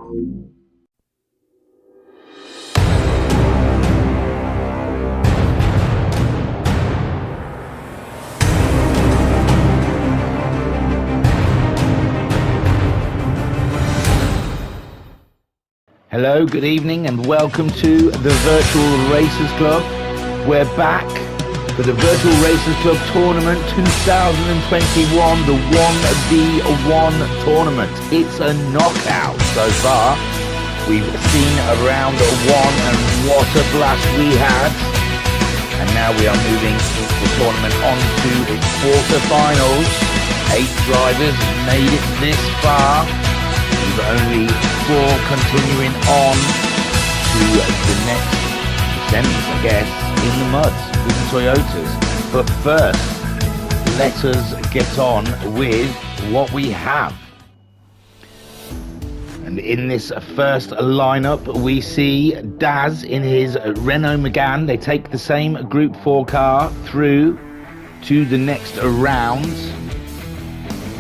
Hello, good evening, and welcome to the Virtual Racers Club. We're back for the Virtual Racers Club Tournament 2021, the 1v1 tournament. It's a knockout so far. We've seen a round one, and what a blast we had. And now we are moving the tournament on to its quarterfinals. 8 drivers made it this far. We've only 4 continuing on to the next descents, I guess, in the mud with the Toyotas. But first, let us get on with what we have. And in this first lineup, we see Daz in his Renault Megane. They take the same Group 4 car through to the next round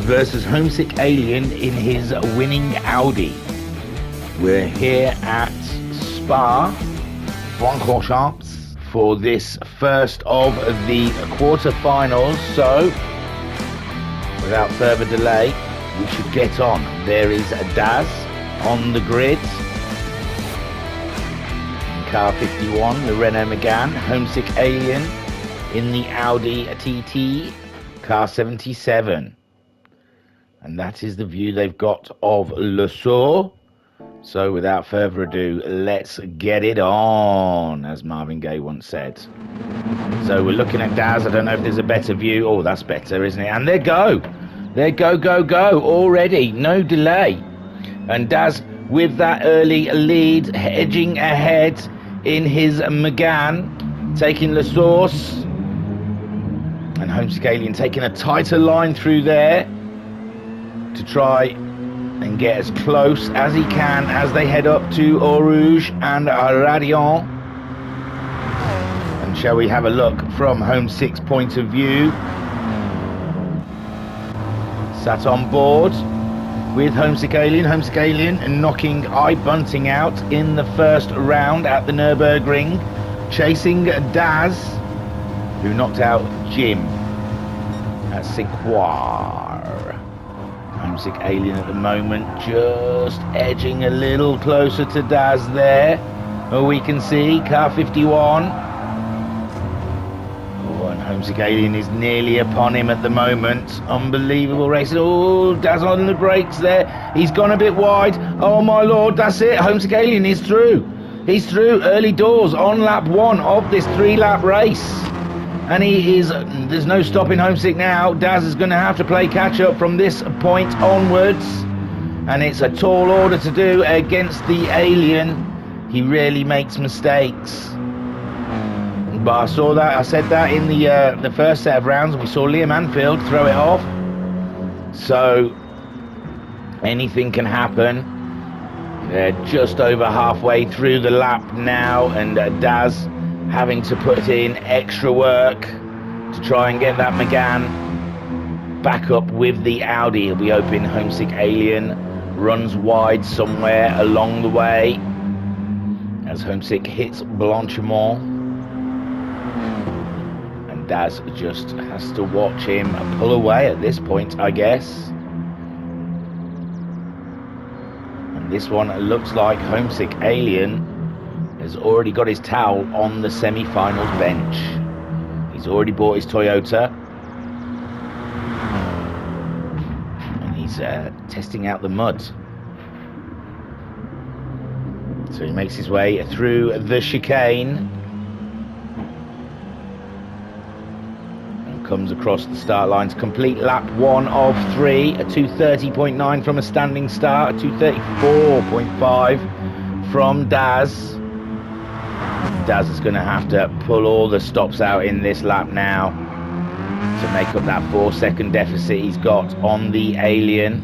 versus Homesick Alien in his winning Audi. We're here at Spa-Francorchamps for this first of the quarterfinals. So, without further delay, we should get on. There is Daz on the grid. Car 51, the Renault Megane. Homesick Alien in the Audi TT, car 77. And that is the view they've got of Le Saux. So without further ado, let's get it on, as Marvin Gaye once said. So we're looking at Daz. I don't know if there's a better view. Oh, that's better, isn't it? And there go. There go already. No delay. And Daz with that early lead, edging ahead in his Megane, taking Le Saux. And Homesick Alien taking a tighter line through there to try and get as close as he can as they head up to Eau Rouge and Radion. And shall we have a look from Homesick's point of view? Sat on board with Homesick Alien knocking I-Bunting out in the first round at the Nürburgring, chasing Daz, who knocked out Jim at Sequoia. Homesick Alien at the moment just edging a little closer to Daz there. Oh, we can see car 51. Oh, and Homesick Alien is nearly upon him at the moment. Unbelievable racing. Oh, Daz on the brakes there. He's gone a bit wide. Oh my lord, that's it. Homesick Alien is through. He's through early doors on lap 1 of this 3-lap race. And he is, there's no stopping Homesick now. Daz is going to have to play catch up from this point onwards. And it's a tall order to do against the Alien. He really makes mistakes. But I saw that, I said that in the first set of rounds. We saw Liam Anfield throw it off. So, anything can happen. They're just over halfway through the lap now. And Daz having to put in extra work to try and get that Megane back up with the Audi. He'll be hoping Homesick Alien runs wide somewhere along the way as Homesick hits Blanchimont. And Daz just has to watch him pull away at this point, I guess. And this one looks like Homesick Alien has already got his towel on the semi-finals bench. He's already bought his Toyota. And he's testing out the mud. So he makes his way through the chicane. And comes across the start line to complete lap 1 of 3. A 2:30.9 from a standing start. A 2:34.5 from Daz. Daz is going to have to pull all the stops out in this lap now to make up that 4-second deficit he's got on the Alien.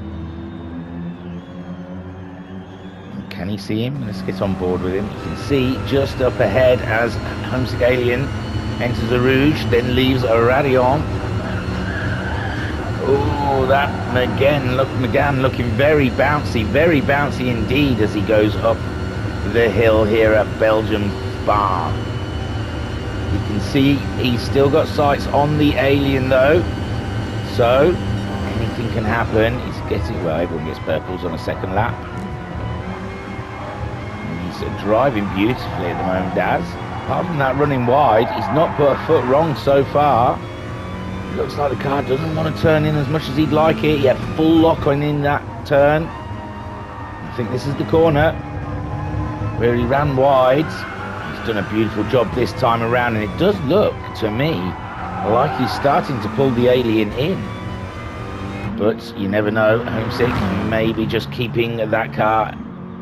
Can he see him? Let's get on board with him. You can see just up ahead as Homesick Alien enters the Rouge, then leaves a Radion. Oh, that McGann looking very bouncy indeed as he goes up the hill here at Belgium Spa. You can see he's still got sights on the Alien though, so anything can happen. He's getting, well, everyone gets purples on a second lap. He's driving beautifully at the moment, Daz. Apart from that running wide, he's not put a foot wrong so far. Looks like the car doesn't want to turn in as much as he'd like it. He had full lock on in that turn. I think this is the corner where he ran wide. He's done a beautiful job this time around, and it does look to me like he's starting to pull the Alien in. But you never know. Homesick maybe just keeping that car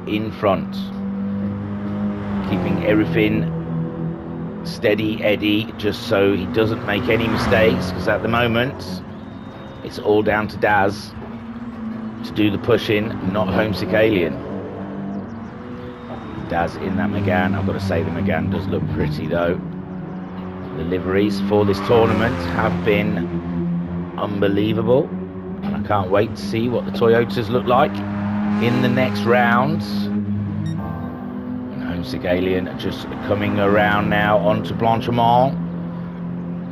in front, keeping everything steady Eddie, just so he doesn't make any mistakes, because at the moment it's all down to Daz to do the pushing, not Homesick Alien. Daz in that McGann. I've got to say the McGann does look pretty though. The liveries for this tournament have been unbelievable, and I can't wait to see what the Toyotas look like in the next round. Homesick Alien just coming around now onto Blanchiment,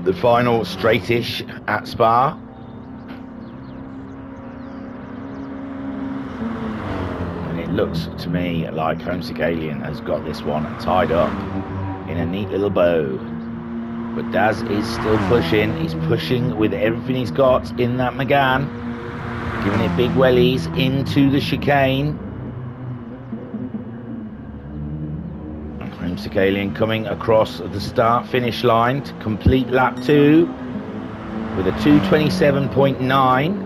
the final straightish at Spa. And it looks to me like Homesick Alien has got this one tied up in a neat little bow. But Daz is still pushing. He's pushing with everything he's got in that McGann, giving it big wellies into the chicane. Homesick Alien coming across the start-finish line to complete lap 2 with a 2:27.9.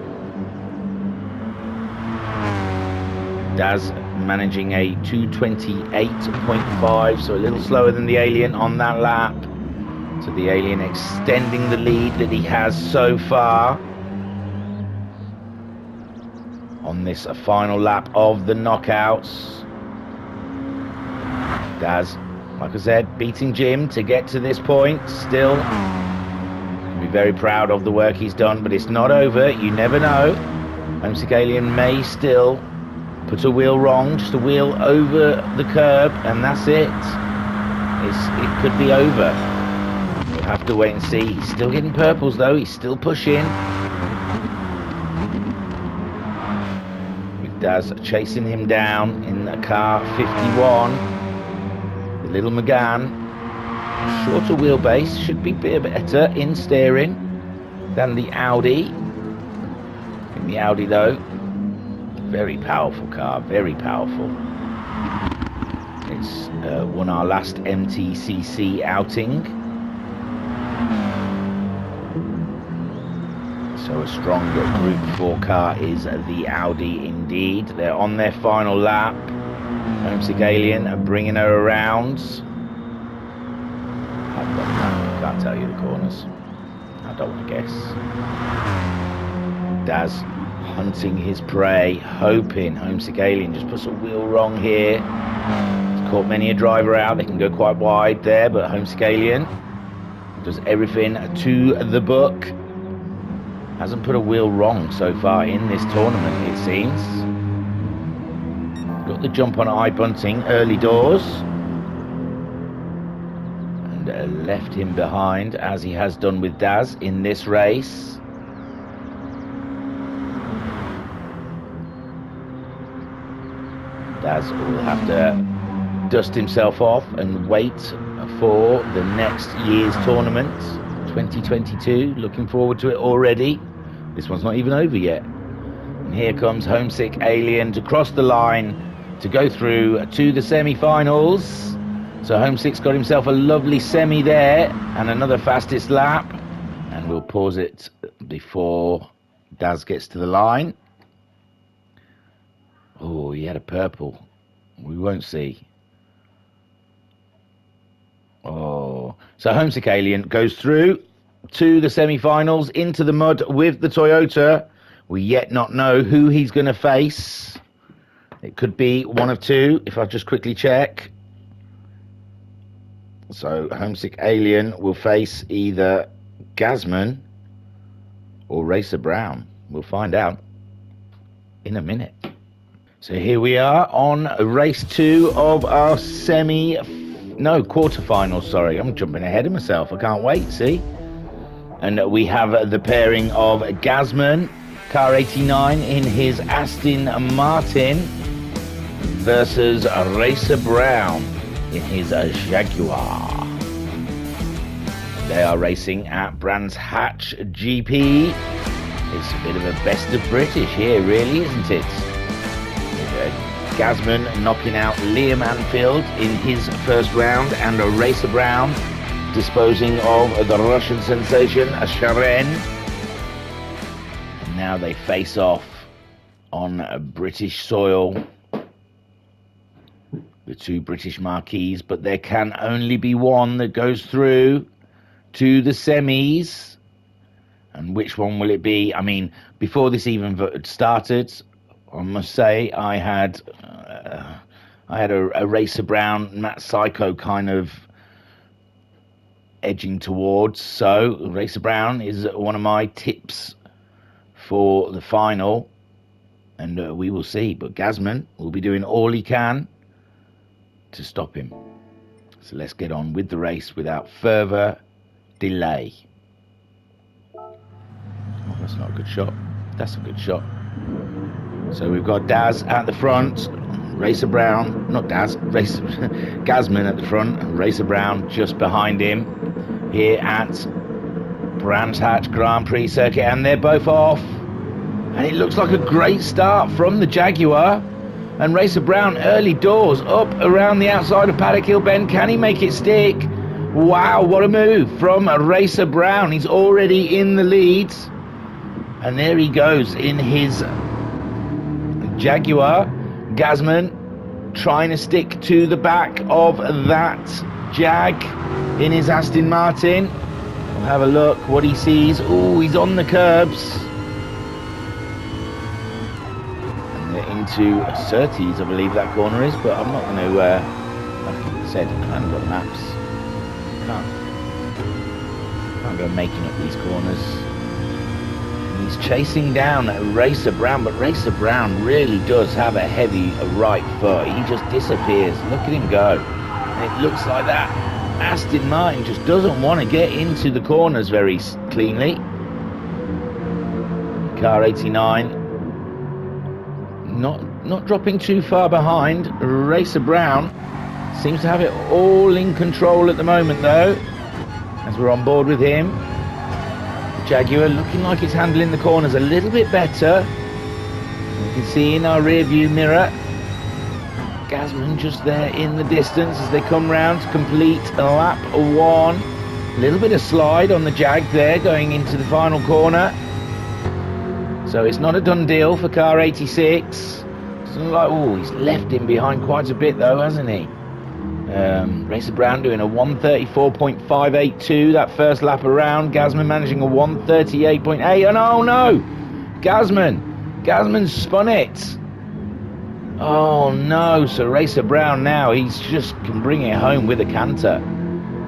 Daz managing a 2:28.5, so a little slower than the Alien on that lap. So the Alien extending the lead that he has so far on this final lap of the knockouts. Daz, like I said, beating Jim to get to this point. Still, can be very proud of the work he's done, but it's not over. You never know. Homesick Alien may still put a wheel wrong, just a wheel over the curb, and that's it. It could be over. We'll have to wait and see. He's still getting purples though. He's still pushing. With Daz chasing him down in the car 51. Little McGann, shorter wheelbase, should be a bit better in steering than the Audi. In the Audi though, very powerful car, very powerful. It's won our last MTCC outing, so a stronger Group 4 car is the Audi indeed. They're on their final lap. Homesick Alien are bringing her around. I can't tell you the corners. I don't want to guess. Daz hunting his prey, hoping Homesick Alien just puts a wheel wrong here. He's caught many a driver out. They can go quite wide there, but Homesick Alien does everything to the book. Hasn't put a wheel wrong so far in this tournament, it seems. Got the jump on eye bunting early doors and left him behind, as he has done with Daz in this race. Daz will have to dust himself off and wait for the next year's tournament, 2022. Looking forward to it already. This one's not even over yet. And here comes Homesick Alien to cross the line to go through to the semi-finals. So Homesick's got himself a lovely semi there and another fastest lap. And we'll pause it before Daz gets to the line. Oh, he had a purple. We won't see. Oh, so Homesick Alien goes through to the semi-finals, into the mud with the Toyota. We yet not know who he's going to face. It could be one of two, if I just quickly check. So Homesick Alien will face either Gazman or Racer Brown. We'll find out in a minute. So here we are on race 2 of our quarterfinals, sorry. I'm jumping ahead of myself. I can't wait, see? And we have the pairing of Gazman, car 89, in his Aston Martin versus Racer Brown in his Jaguar. They are racing at Brands Hatch GP. It's a bit of a best of British here, really, isn't it? Gazman knocking out Liam Anfield in his first round, and Racer Brown disposing of the Russian sensation, Sharon. And now they face off on British soil. The two British marquees, but there can only be one that goes through to the semis. And which one will it be? I mean, before this even started, I must say I had a Racer Brown, Matt Psycho kind of edging towards. So Racer Brown is one of my tips for the final, and we will see. But Gazman will be doing all he can to stop him. So let's get on with the race without further delay. Oh, that's not a good shot. That's a good shot. So we've got Daz at the front, Racer Brown, not Daz, Gazman at the front, and Racer Brown just behind him here at Brands Hatch Grand Prix circuit, and they're both off. And it looks like a great start from the Jaguar. And Racer Brown early doors up around the outside of Paddock Hill Bend. Can he make it stick? Wow, what a move from Racer Brown. He's already in the lead. And there he goes in his Jaguar. Gazman trying to stick to the back of that Jag in his Aston Martin. We'll have a look what he sees. Oh, he's on the curbs. Into Surtees, I believe that corner is, but I'm not going to, like I said, I haven't got the maps. Can't go making up these corners. And he's chasing down Racer Brown, but Racer Brown really does have a heavy right foot. He just disappears. Look at him go. And it looks like that Aston Martin just doesn't want to get into the corners very cleanly. Car 89. Not dropping too far behind. Racer Brown seems to have it all in control at the moment, though, as we're on board with him. The Jaguar looking like it's handling the corners a little bit better. You can see in our rear view mirror Gazman just there in the distance as they come round to complete lap 1. A little bit of slide on the Jag there going into the final corner. So it's not a done deal for car 86. It's like, oh, he's left him behind quite a bit though, hasn't he? Racer Brown doing a 134.582 that first lap around. Gazman managing a 138.8. And oh no! Gazman spun it. Oh no! So Racer Brown now, he's just can bring it home with a canter.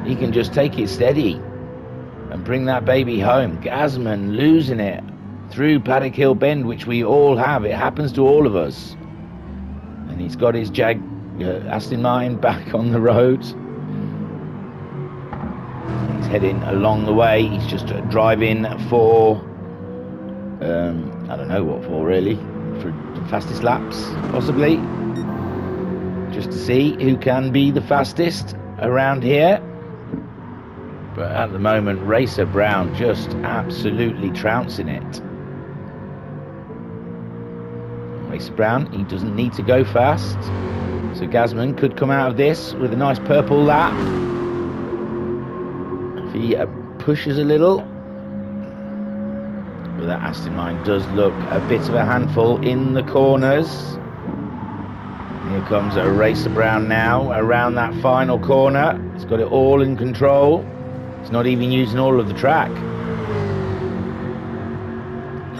He can just take it steady and bring that baby home. Gazman losing it through Paddock Hill Bend, which we all have. It happens to all of us. And he's got his Aston Martin back on the road. He's heading along the way. He's just driving for, I don't know what for really, for fastest laps, possibly. Just to see who can be the fastest around here. But at the moment, Racer Brown just absolutely trouncing it. Racer Brown, he doesn't need to go fast. So Gazman could come out of this with a nice purple lap. If he pushes a little. But that Aston Martin does look a bit of a handful in the corners. Here comes a Racer Brown now around that final corner. He's got it all in control. He's not even using all of the track.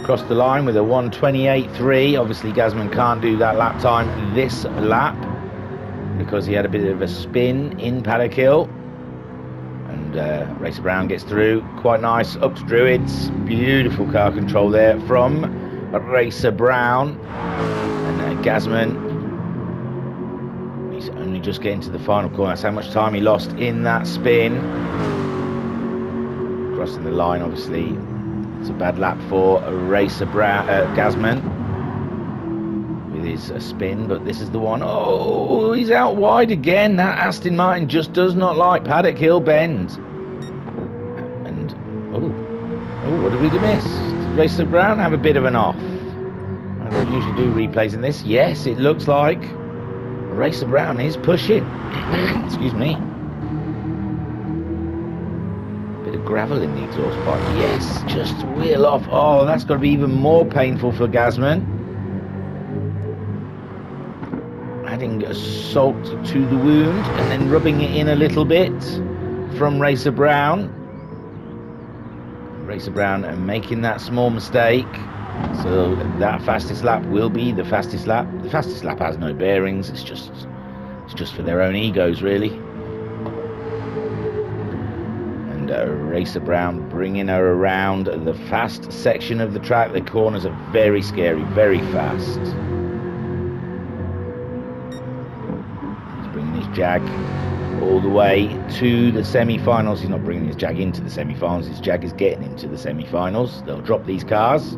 Across the line with a 128.3. Obviously Gazman can't do that lap time this lap because he had a bit of a spin in Paddock Hill, and And Racer Brown gets through. Quite nice. Up to Druids. Beautiful car control there from Racer Brown. And Gazman, he's only just getting to the final corner. That's how much time he lost in that spin. Crossing the line, obviously. It's a bad lap for Racer Brown, Gazman. With his spin, but this is the one. Oh, he's out wide again. That Aston Martin just does not like Paddock Hill Bend. And what did we miss? Did Racer Brown have a bit of an off? I don't usually do replays in this. Yes, it looks like Racer Brown is pushing. Excuse me. Bit of gravel in the exhaust pipe. Yes, just wheel off. Oh, that's got to be even more painful for Gazman. Adding salt to the wound and then rubbing it in a little bit from Racer Brown. Racer Brown making that small mistake. So that fastest lap will be the fastest lap. The fastest lap has no bearings. It's just for their own egos, really. And Racer Brown bringing her around the fast section of the track. The corners are very scary, very fast. Jag all the way to the semi-finals. He's not bringing his Jag into the semi-finals. His Jag is getting into the semi-finals. They'll drop these cars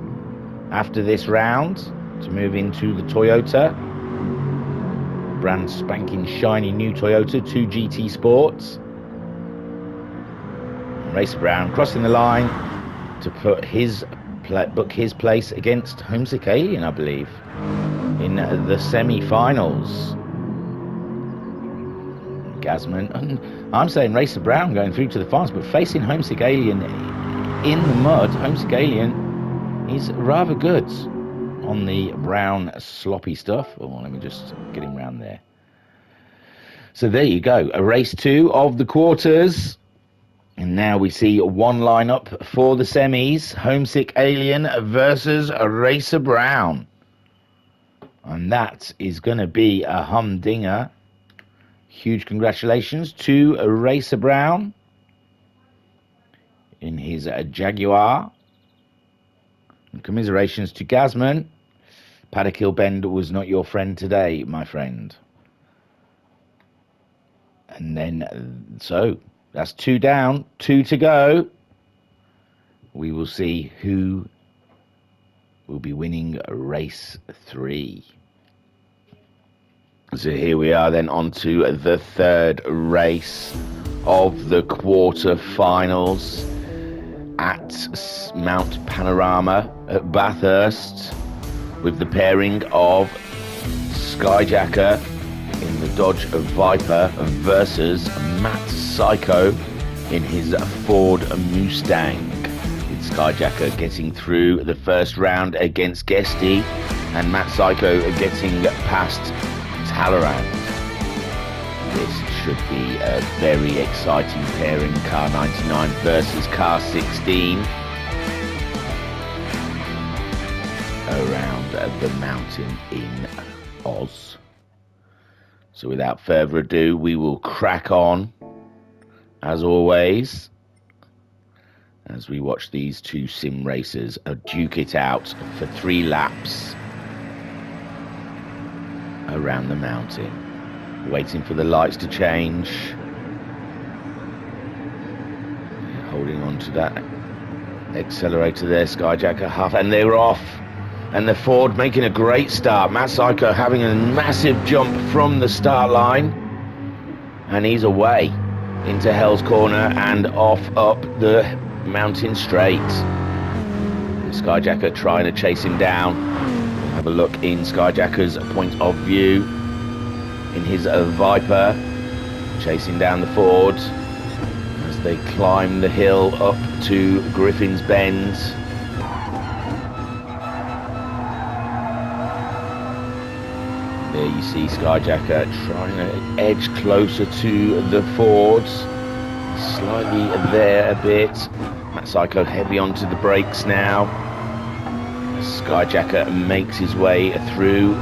after this round to move into the Toyota. Brand spanking shiny new Toyota 2 GT Sports. And Racer Brown crossing the line to put book his place against Homesick Alien, I believe, in the semi-finals. Gazman, and I'm saying Racer Brown going through to the finals, but facing Homesick Alien in the mud. Homesick Alien is rather good on the brown sloppy stuff. Oh, let me just get him round there. So there you go, a race 2 of the quarters, and now we see one lineup for the semis: Homesick Alien versus Racer Brown, and that is going to be a humdinger. Huge congratulations to Racer Brown in his Jaguar. And commiserations to Gazman. Paddock Hill Bend was not your friend today, my friend. And then, so, that's 2 down, 2 to go. We will see who will be winning race 3. So here we are then on to the third race of the quarter-finals at Mount Panorama at Bathurst, with the pairing of Skyjacker in the Dodge Viper versus Matt Psycho in his Ford Mustang, with Skyjacker getting through the first round against Guesty and Matt Psycho getting past Talleyrand. This should be a very exciting pairing. Car 99 versus car 16 around the mountain in Oz. So without further ado, we will crack on as always as we watch these two sim racers duke it out for 3 laps around the mountain, waiting for the lights to change, holding on to that accelerator there. Skyjacker half, and they were off, and the Ford making a great start. Matt Psycho having a massive jump from the start line, and he's away into Hell's Corner and off up the mountain straight. Skyjacker trying to chase him down. Have a look in Skyjacker's point of view in his Viper, chasing down the Ford as they climb the hill up to Griffin's Bend. There you see Skyjacker trying to edge closer to the Ford, slightly there a bit. Matt Psycho heavy onto the brakes now. Skyjacker makes his way through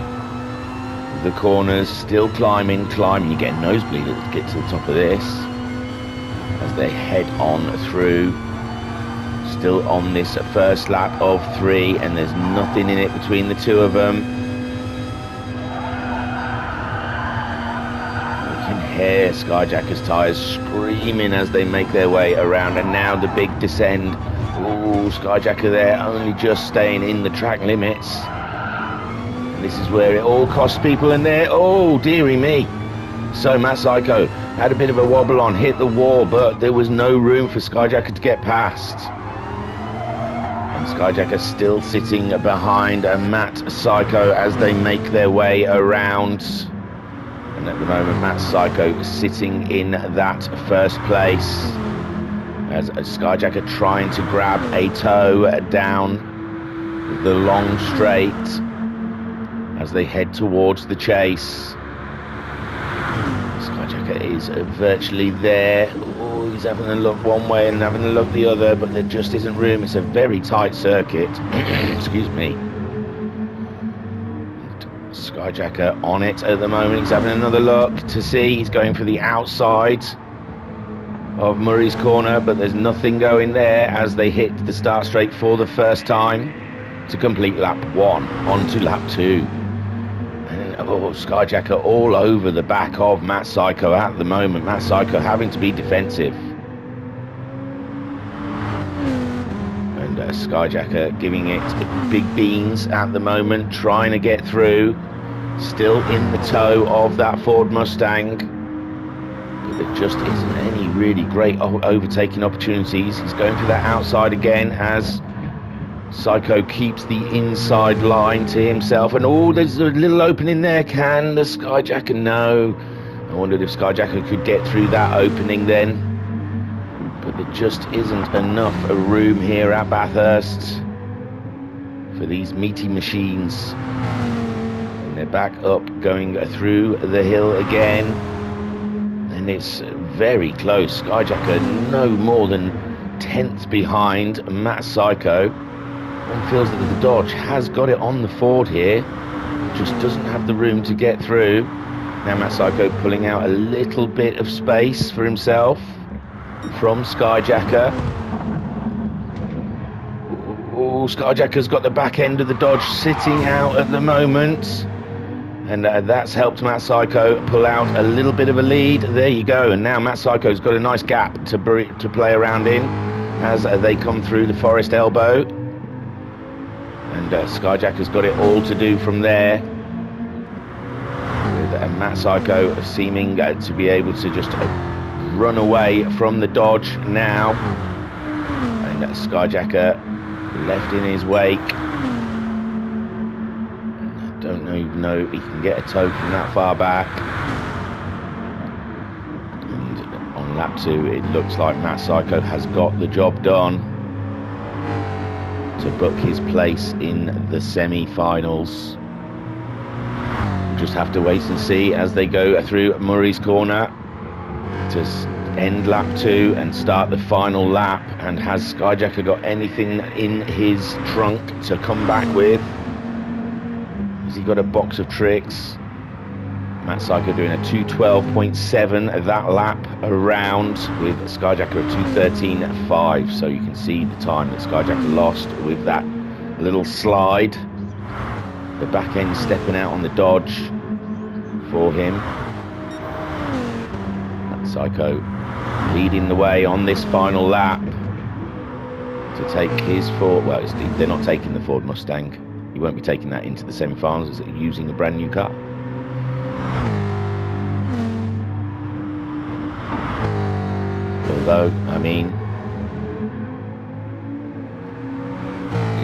the corners, still climbing. You get a nosebleed to get to the top of this. as they head on through. Still on this first lap of 3, and there's nothing in it between the two of them. You can hear Skyjacker's tyres screaming as they make their way around, and now the big descend. Ooh, Skyjacker there only just staying in the track limits. And this is where it all costs people in there. Oh, dearie me. So Matt Psycho had a bit of a wobble on, hit the wall, but there was no room for Skyjacker to get past. And Skyjacker still sitting behind Matt Psycho as they make their way around. And at the moment, Matt Psycho sitting in that first place, as Skyjacker trying to grab a toe down the long straight as they head towards the chase. Skyjacker is virtually there. Oh, he's having a look one way and having a look the other, but there just isn't room. It's a very tight circuit. Excuse me. Skyjacker on it at the moment. He's having another look to see. He's going for the outside of Murray's corner, but there's nothing going there as they hit the start straight for the first time to complete lap 1 onto lap 2. And Skyjacker all over the back of Matt Psycho at the moment. Matt Psycho having to be defensive, and Skyjacker giving it big beans at the moment, trying to get through, still in the toe of that Ford Mustang. There just isn't any really great overtaking opportunities. He's going for that outside again as Psycho keeps the inside line to himself. And oh, there's a little opening there. Can the Skyjacker? No. I wondered if Skyjacker could get through that opening then. But there just isn't enough room here at Bathurst for these meaty machines. And they're back up, going through the hill again. And it's very close. Skyjacker no more than 10th behind Matt Psycho. One feels that the Dodge has got it on the Ford here, just doesn't have the room to get through. Now Matt Psycho pulling out a little bit of space for himself from Skyjacker. Oh, Skyjacker's got the back end of the Dodge sitting out at the moment. And that's helped Matt Psycho pull out a little bit of a lead. There you go. And now Matt Psycho's got a nice gap to play around in as they come through the Forest Elbow. And Skyjacker's got it all to do from there, with Matt Psycho seeming to be able to just run away from the Dodge now. And Skyjacker left in his wake. Don't even know if he can get a toe from that far back. And on lap 2, it looks like Matt Psycho has got the job done to book his place in the semi-finals. We'll just have to wait and see as they go through Murray's corner to end lap 2 and start the final lap. And has Skyjacker got anything in his trunk to come back with? Has he got a box of tricks? Matt Psycho doing a 2:12.7 that lap around, with Skyjacker at 2:13.5. So you can see the time that Skyjacker lost with that little slide. The back end stepping out on the Dodge for him. Matt Psycho leading the way on this final lap to take his Ford. Well, they're not taking the Ford Mustang. He won't be taking that into the semi-finals, as using a brand new car. Although, I mean,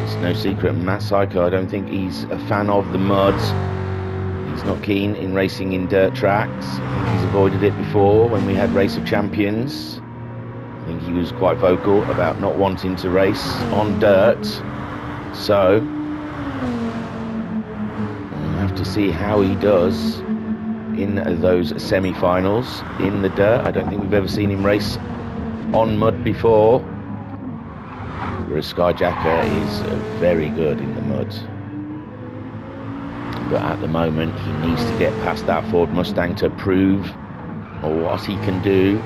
it's no secret, Matt Psycho, I don't think he's a fan of the mud. He's not keen in racing in dirt tracks. I think he's avoided it before when we had Race of Champions. I think he was quite vocal about not wanting to race on dirt. So we'll have to see how he does in those semi-finals in the dirt. I don't think we've ever seen him race on mud before, whereas Skyjacker is very good in the mud. But at the moment he needs to get past that Ford Mustang to prove what he can do.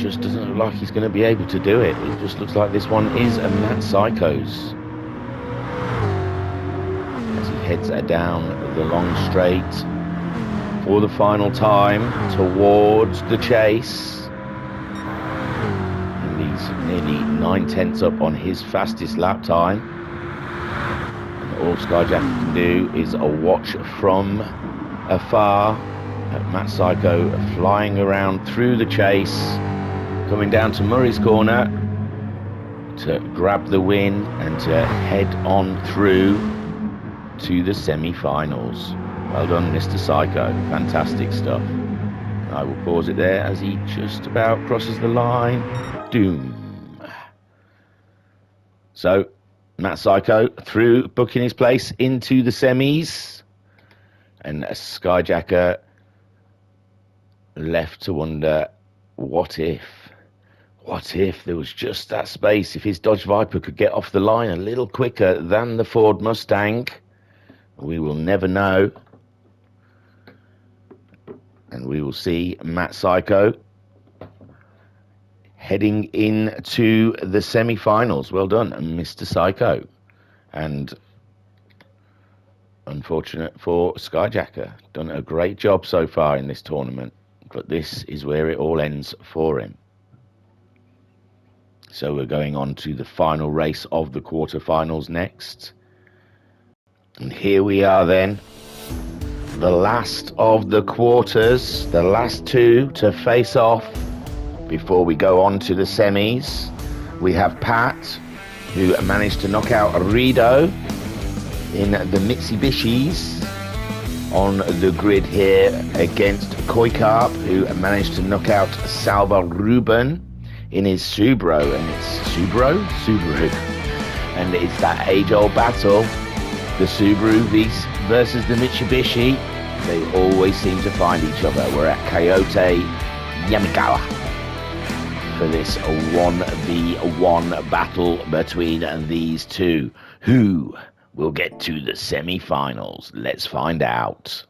just doesn't look like he's going to be able to do it. It just looks like this one is a Matt Psycho's. As he heads down the long straight for the final time towards the chase. And he's nearly 9/10 up on his fastest lap time. And all Skyjacker can do is watch from afar at Matt Psycho flying around through the chase, coming down to Murray's Corner to grab the win and to head on through to the semi-finals. Well done, Mr. Psycho. Fantastic stuff. I will pause it there as he just about crosses the line. Doom. So, Matt Psycho through, booking his place into the semis. And a Skyjacker left to wonder, what if there was just that space, if his Dodge Viper could get off the line a little quicker than the Ford Mustang. We will never know. And we will see Matt Psycho heading into the semi-finals. Well done, Mr. Psycho. And unfortunate for Skyjacker. Done a great job so far in this tournament. But this is where it all ends for him. So we're going on to the final race of the quarterfinals next. And here we are then. The last of the quarters. The last two to face off before we go on to the semis. We have Pat, who managed to knock out Rido in the Mitsubishis on the grid here against Koikarp, who managed to knock out Salva Ruben in his Subaru. And it's Subaru. And it's that age-old battle, the Subaru versus the Mitsubishi. They always seem to find each other. We're at Kyoto Yamagawa for this 1v1 battle between these two. Who will get to the semi-finals? Let's find out.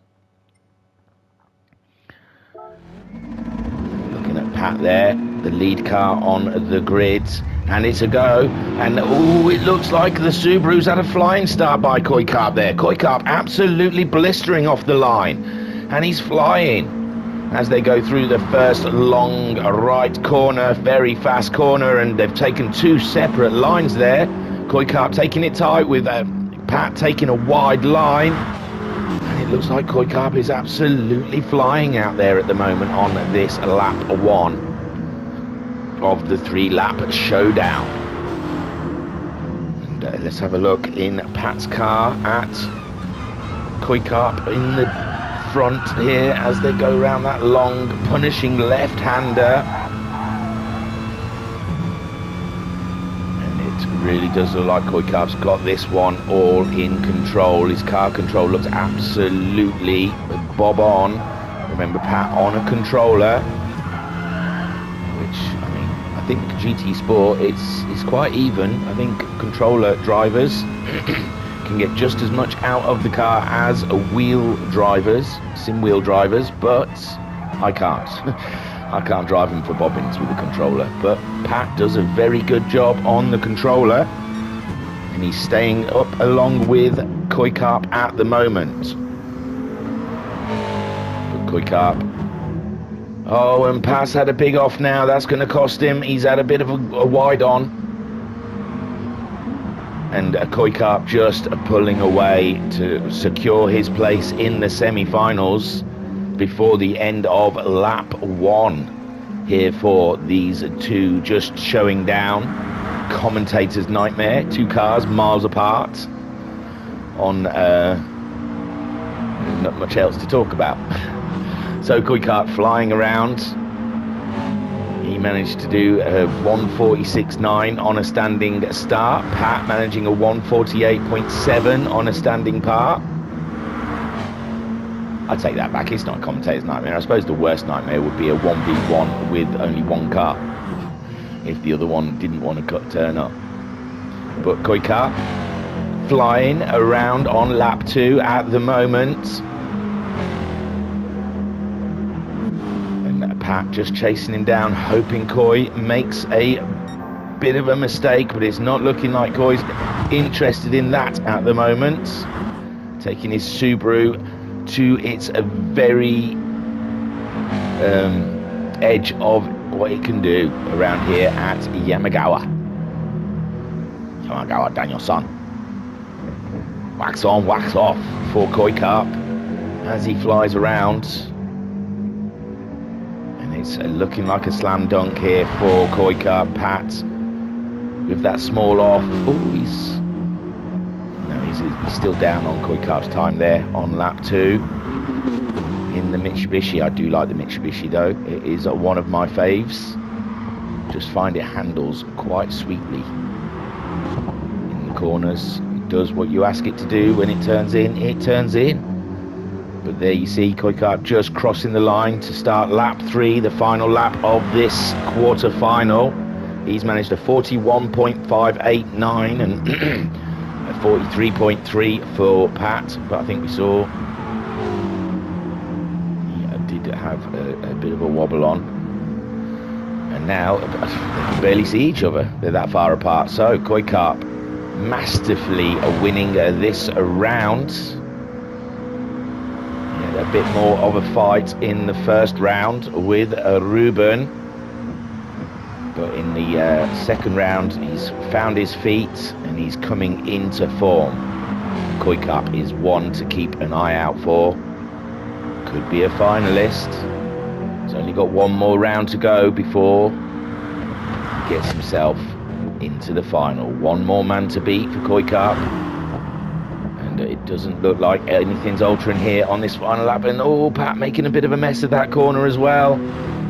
Looking at Pat there, the lead car on the grid, and it's a go. And oh, it looks like the Subaru's had a flying start by Koikarp there. Koikarp absolutely blistering off the line, and he's flying as they go through the first long right corner, very fast corner, and they've taken two separate lines there. Koikarp taking it tight with Pat taking a wide line, and it looks like Koikarp is absolutely flying out there at the moment on this lap one of the 3-lap showdown. And let's have a look in Pat's car at Koikarp in the front here as they go around that long punishing left-hander. Really does look like Koikarp's got this one all in control. His car control looks absolutely bob on. Remember, Pat on a controller, which, I mean, I think GT Sport, it's quite even. I think controller drivers can get just as much out of the car as wheel drivers, sim wheel drivers, but I can't. I can't drive him for bobbins with a controller, but Pat does a very good job on the controller, and he's staying up along with Koikarp at the moment. But Koikarp, oh, and Pat's had a big off now. That's going to cost him. He's had a bit of a wide on, and Koikarp just pulling away to secure his place in the semi-finals before the end of lap one here for these two, just showing down. Commentator's nightmare, two cars miles apart on not much else to talk about. So Koikarp flying around. He managed to do a 1:46.9 on a standing start. Pat managing a 1:48.7 on a standing part. I take that back, it's not a commentator's nightmare. I suppose the worst nightmare would be a 1v1 with only one car, if the other one didn't want to turn up. But Koikarp flying around on lap 2 at the moment. And Pat just chasing him down, hoping Coy makes a bit of a mistake, but it's not looking like Coy's interested in that at the moment. Taking his Subaru to its very edge of what it can do around here at Yamagawa. Yamagawa Daniel-san. Wax on, wax off for Koi Cup as he flies around. And it's looking like a slam dunk here for Koi Cup. Pat with that small off. Oh, he's still down on Koi Cup's time there on lap 2 in the Mitsubishi. I do like the Mitsubishi though. It is one of my faves. Just find it handles quite sweetly in the corners. It does what you ask it to do. When it turns in, it turns in. But there you see Koi Cup just crossing the line to start lap 3, the final lap of this quarter final. He's managed a 41.589 and a 43.3 for Pat, but I think we saw he did have a bit of a wobble on. And now they can barely see each other. They're that far apart. So Koi Cup masterfully winning this round. A bit more of a fight in the first round with Ruben, but in the second round he's found his feet and he's coming into form. Koi Cup is one to keep an eye out for. Could be a finalist. He's only got one more round to go before he gets himself into the final. One more man to beat for Koi Cup. It doesn't look like anything's altering here on this final lap. And oh, Pat making a bit of a mess of that corner as well.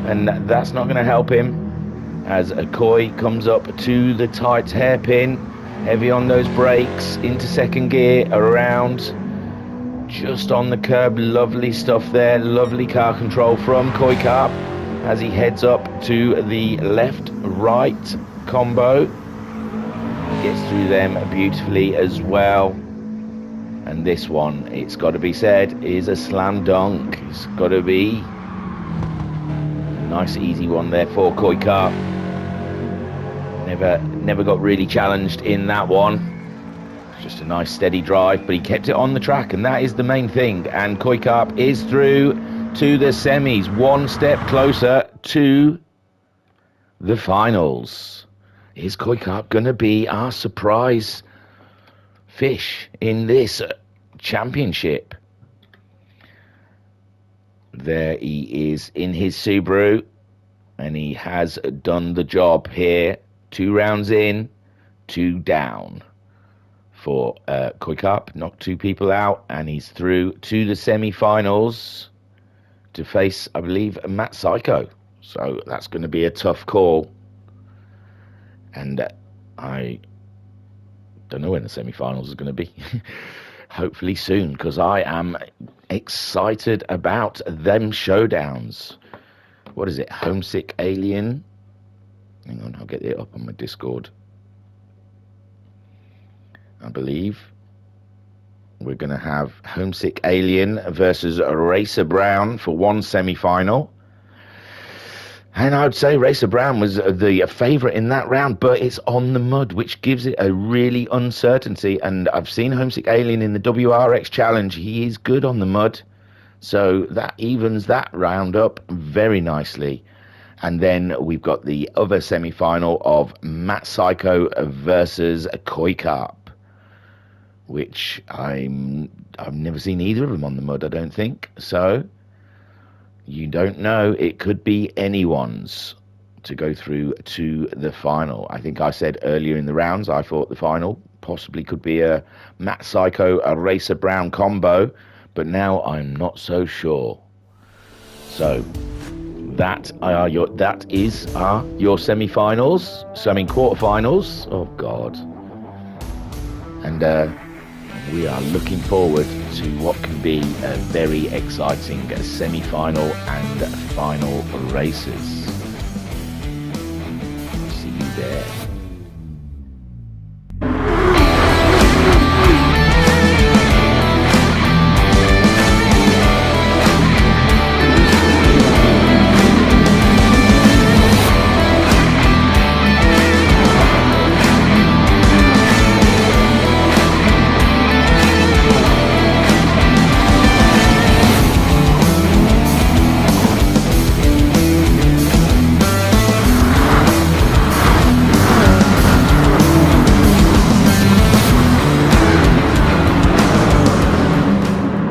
And that's not going to help him as Koi comes up to the tight hairpin. Heavy on those brakes, into second gear, around. Just on the curb, lovely stuff there. Lovely car control from Koi Cup as he heads up to the left-right combo. Gets through them beautifully as well. And this one, it's got to be said, is a slam dunk. It's got to be a nice easy one there for Koi Cup. Never got really challenged in that one. Just a nice steady drive, but he kept it on the track, and that is the main thing. And Koi Cup is through to the semis, one step closer to the finals. Is Koi Cup going to be our surprise fish in this championship? There he is in his Subaru, and he has done the job here. 2 rounds in, 2 down for Koi Cup. Knocked 2 people out, and he's through to the semi-finals to face, I believe, Matt Psycho. So that's going to be a tough call. And I don't know when the semi-finals is going to be. Hopefully soon, because I am excited about them showdowns. What is it? Homesick Alien? Hang on, I'll get it up on my Discord. I believe we're going to have Homesick Alien versus Racer Brown for one semi-final. And I would say Racer Brown was the favourite in that round, but it's on the mud, which gives it a really uncertainty. And I've seen Homesick Alien in the WRX Challenge. He is good on the mud, so that evens that round up very nicely. And then we've got the other semi-final of Matt Psycho versus Koi Cup, which I've never seen either of them on the mud, I don't think. So you don't know. It could be anyone's to go through to the final. I think I said earlier in the rounds, I thought the final possibly could be a Matt Psycho, a Racer Brown combo, but now I'm not so sure. So that is your semi-finals. So I mean quarterfinals. Oh God. And we are looking forward to what can be a very exciting semi-final and final races. See you there.